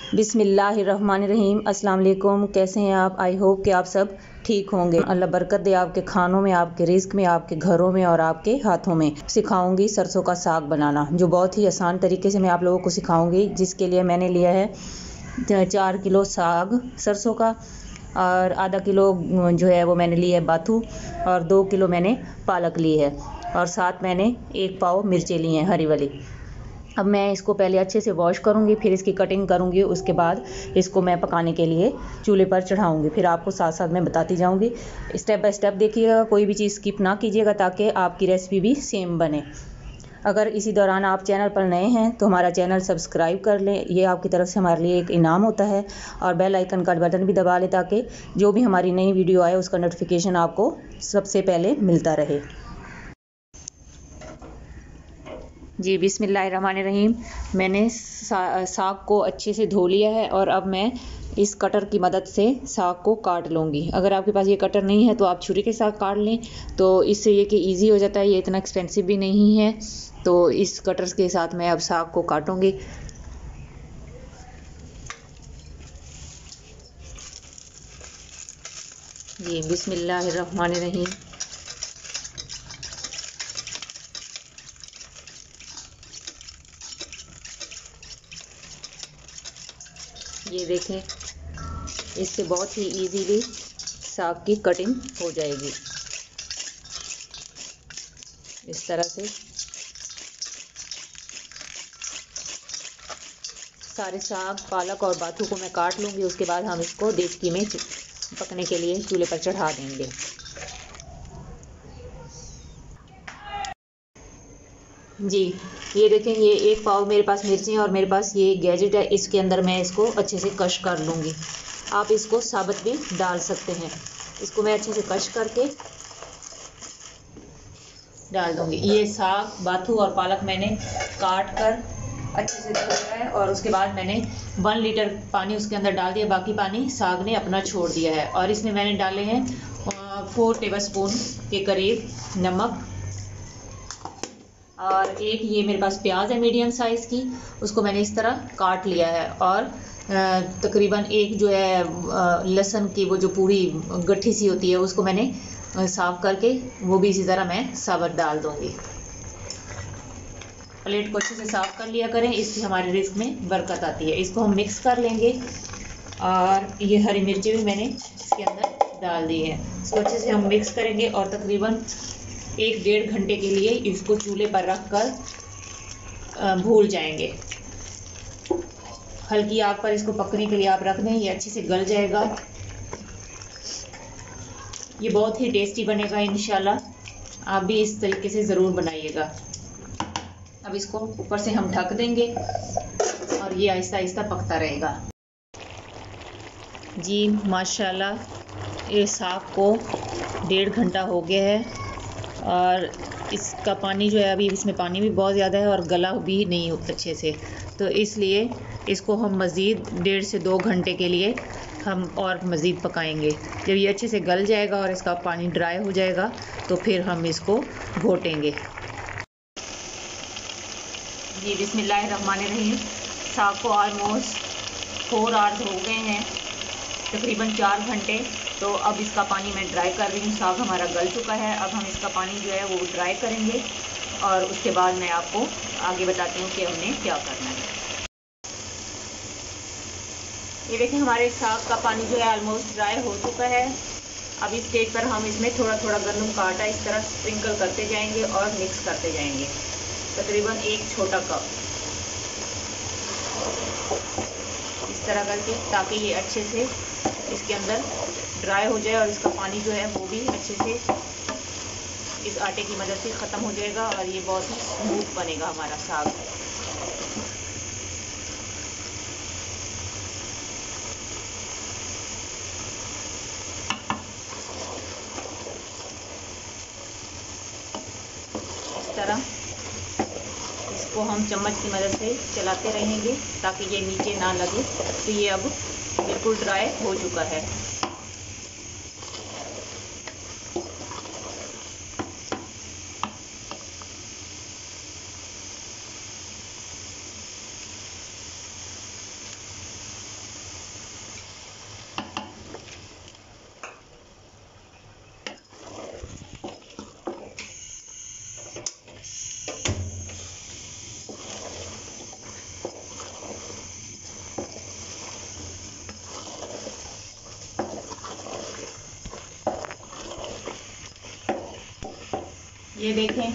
बिस्मिल्लाहिर्रहमानिर्रहीम। अस्सलाम वालेकुम। कैसे हैं आप? आई होप कि आप सब ठीक होंगे। अल्लाह बरकत दे आपके खानों में, आपके रिस्क में, आपके घरों में और आपके हाथों में। सिखाऊंगी सरसों का साग बनाना, जो बहुत ही आसान तरीके से मैं आप लोगों को सिखाऊंगी। जिसके लिए मैंने लिया है 4 किलो साग सरसों का, और आधा किलो जो है वो मैंने लिया है बाथू, और 2 किलो मैंने पालक ली है, और साथ मैंने 1 पाव मिर्चें ली हैं हरी वाली। अब मैं इसको पहले अच्छे से वॉश करूँगी, फिर इसकी कटिंग करूँगी। उसके बाद इसको मैं पकाने के लिए चूल्हे पर चढ़ाऊँगी। फिर आपको साथ साथ मैं बताती जाऊँगी। स्टेप बाय स्टेप देखिएगा, कोई भी चीज़ स्किप ना कीजिएगा, ताकि आपकी रेसिपी भी सेम बने। अगर इसी दौरान आप चैनल पर नए हैं तो हमारा चैनल सब्सक्राइब कर लें, ये आपकी तरफ से हमारे लिए एक इनाम होता है। और बेल आइकन का बटन भी दबा लें, ताकि जो भी हमारी नई वीडियो आए उसका नोटिफिकेशन आपको सबसे पहले मिलता रहे। जी बिस्मिल्लाहिर्रहमानिर्रहीम। मैंने साग को अच्छे से धो लिया है, और अब मैं इस कटर की मदद से साग को काट लूँगी। अगर आपके पास ये कटर नहीं है तो आप छुरी के साथ काट लें, तो इससे ये कि ईज़ी हो जाता है, ये इतना एक्सपेंसिव भी नहीं है। तो इस कटर के साथ मैं अब साग को काटूँगी। जी बिस्मिल्लाहिर्रहमानिर्रहीम। ये देखें, इससे बहुत ही इजीली साग की कटिंग हो जाएगी। इस तरह से सारे साग, पालक और बाथू को मैं काट लूँगी। उसके बाद हम इसको देचकी में पकने के लिए चूल्हे पर चढ़ा देंगे। जी ये देखें, ये 1 पाव मेरे पास मिर्ची और मेरे पास ये गैजेट है, इसके अंदर मैं इसको अच्छे से कश कर लूँगी। आप इसको साबुत भी डाल सकते हैं। इसको मैं अच्छे से कश करके डाल दूँगी। ये साग, बाथू और पालक मैंने काट कर अच्छे से धोया है, और उसके बाद मैंने 1 लीटर पानी उसके अंदर डाल दिया। बाकी पानी साग ने अपना छोड़ दिया है। और इसमें मैंने डाले हैं 4 टेबलस्पून के करीब नमक, और एक ये मेरे पास प्याज है मीडियम साइज़ की, उसको मैंने इस तरह काट लिया है। और तकरीबन एक जो है लहसुन की वो जो पूरी गट्ठी सी होती है, उसको मैंने साफ़ करके वो भी इसी तरह मैं साबुत डाल दूँगी। प्लेट को अच्छे से साफ़ कर लिया करें, इससे हमारे रिस्क में बरकत आती है। इसको हम मिक्स कर लेंगे, और ये हरी मिर्ची भी मैंने इसके अंदर डाल दी है। इसको अच्छे से हम मिक्स करेंगे, और तकरीबन 1-1.5 घंटे के लिए इसको चूल्हे पर रख कर भूल जाएंगे। हल्की आग पर इसको पकने के लिए आप रख दें, ये अच्छे से गल जाएगा। ये बहुत ही टेस्टी बनेगा इंशाल्लाह। आप भी इस तरीके से ज़रूर बनाइएगा। अब इसको ऊपर से हम ढक देंगे, और ये आहिस्ता आहिस्ता पकता रहेगा। जी माशाल्लाह, ये साग को 1.5 घंटा हो गया है, और इसका पानी जो है, अभी इसमें पानी भी बहुत ज़्यादा है और गला भी नहीं अच्छे से, तो इसलिए इसको हम मज़ीद 1.5 से 2 घंटे के लिए हम और मज़ीद पकाएंगे। जब ये अच्छे से गल जाएगा और इसका पानी ड्राई हो जाएगा, तो फिर हम इसको घोटेंगे। जी बिस्मिल्लाहिर्रहमानिर्रहीम। साग को ऑलमोस्ट 4 आवर्स हो गए हैं, तकरीबन 4 घंटे। तो अब इसका पानी मैं ड्राई कर रही हूँ। साग हमारा गल चुका है। अब हम इसका पानी जो है वो ड्राई करेंगे, और उसके बाद मैं आपको आगे बताती हूँ कि हमने क्या करना है। ये देखें, हमारे साग का पानी जो है ऑलमोस्ट ड्राई हो चुका है। अब इस स्टेज पर हम इसमें थोड़ा थोड़ा गंदम का आटा इस तरह स्प्रिंकल करते जाएंगे और मिक्स करते जाएंगे, तकरीबन 1 छोटा कप इस तरह करके, ताकि ये अच्छे से इसके अंदर ड्राई हो जाए, और इसका पानी जो है वो भी अच्छे से इस आटे की मदद से ख़त्म हो जाएगा, और ये बहुत ही स्मूथ बनेगा हमारा साग। इस तरह इसको हम चम्मच की मदद से चलाते रहेंगे, ताकि ये नीचे ना लगे। तो ये अब बिल्कुल ड्राई हो चुका है। ये देखें,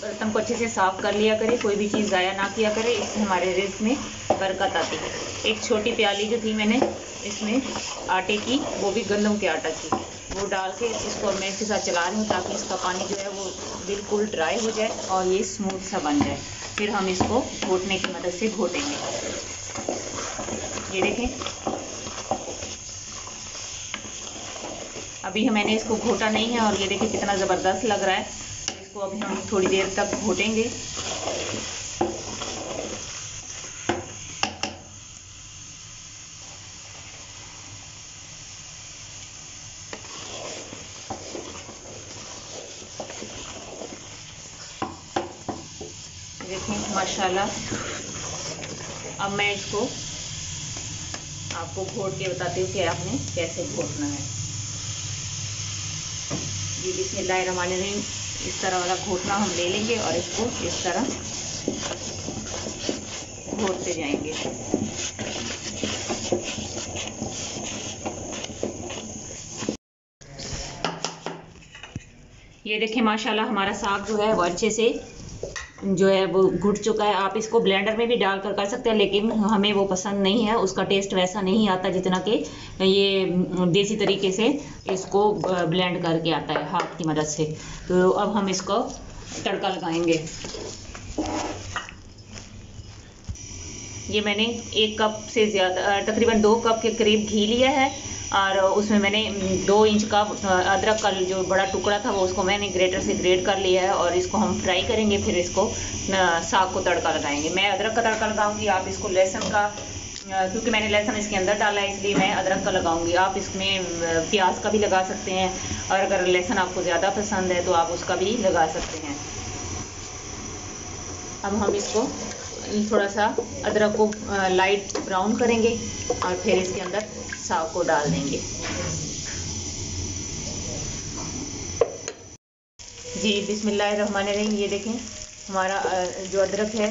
बर्तन को अच्छे से साफ कर लिया करें, कोई भी चीज़ ज़ाया ना किया करें, इससे हमारे रिज़्क में बरकत आती है। एक छोटी प्याली जो थी मैंने इसमें आटे की, वो भी गंदम के आटा की, वो डाल के इसको मैं इसके साथ चला रही हूँ ताकि इसका पानी जो है वो बिल्कुल ड्राई हो जाए और ये स्मूथ सा बन जाए। फिर हम इसको घोटने की मदद से घोटेंगे। ये देखें, अभी मैंने इसको घोटा नहीं है और ये देखिए कितना ज़बरदस्त लग रहा है। इसको अभी हम थोड़ी देर तक घोटेंगे। देखें माशाल्लाह, अब मैं इसको आपको घोट के बताती हूँ कि आपने कैसे घोटना है। ये बिस्मिल्लाहिर्रहमानिर्रहीम, इस तरह वाला घोटना हम ले लेंगे और इसको इस तरह घोटते जाएंगे। ये देखें माशाल्लाह, हमारा साग जो है वो अच्छे से जो है वो घुट चुका है। आप इसको ब्लेंडर में भी डालकर कर सकते हैं, लेकिन हमें वो पसंद नहीं है, उसका टेस्ट वैसा नहीं आता जितना कि ये देसी तरीके से इसको ब्लेंड करके आता है हाथ की मदद से। तो अब हम इसको तड़का लगाएंगे। ये मैंने 1 कप से ज़्यादा, तकरीबन 2 कप के करीब घी लिया है और उसमें मैंने 2 इंच का अदरक का जो बड़ा टुकड़ा था वो उसको मैंने ग्रेटर से ग्रेट कर लिया है और इसको हम फ्राई करेंगे। फिर इसको साग को तड़का लगाएंगे। मैं अदरक का तड़का लगाऊंगी, आप इसको लहसुन का, क्योंकि मैंने लहसुन इसके अंदर डाला है इसलिए मैं अदरक का लगाऊंगी। आप इसमें प्याज का भी लगा सकते हैं और अगर लहसुन आपको ज़्यादा पसंद है तो आप उसका भी लगा सकते हैं। अब हम इसको थोड़ा सा अदरक को लाइट ब्राउन करेंगे और फिर इसके अंदर साग को डाल देंगे। जी बिस्मिल्लाहिर्रहमानिर्रहीम, ये देखें हमारा जो अदरक है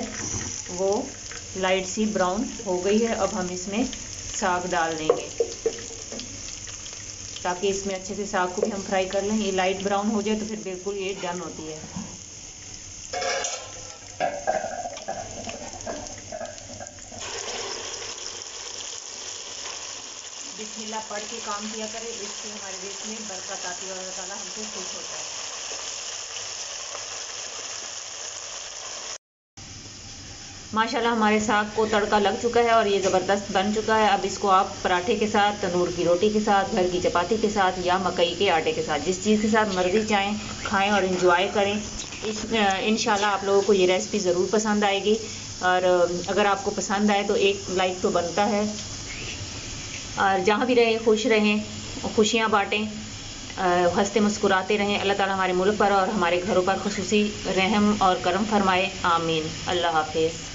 वो लाइट सी ब्राउन हो गई है। अब हम इसमें साग डाल देंगे ताकि इसमें अच्छे से साग को भी हम फ्राई कर लें। ये लाइट ब्राउन हो जाए तो फिर बिल्कुल ये डन होती है। बिस्मिल्लाह पढ़ के काम किया करें, इससे हमारे देश में बरकत आती है और अल्लाह ताला हमसे खुश होता है। माशाल्लाह हमारे साग को तड़का लग चुका है और ये ज़बरदस्त बन चुका है। अब इसको आप पराठे के साथ, तंदूर की रोटी के साथ, घर की चपाती के साथ या मकई के आटे के साथ, जिस चीज़ के साथ मर्ज़ी चाहें खाएं और इंजॉय करें। इंशाल्लाह आप लोगों को ये रेसिपी ज़रूर पसंद आएगी और अगर आपको पसंद आए तो एक लाइक तो बनता है। और जहाँ भी रहें खुश रहें, खुशियाँ बाँटें, हंसते मुस्कुराते रहें। अल्लाह ताला हमारे मुल्क पर और हमारे घरों पर खुसूसी रहम और करम फरमाए। आमीन। अल्लाह हाफिज़।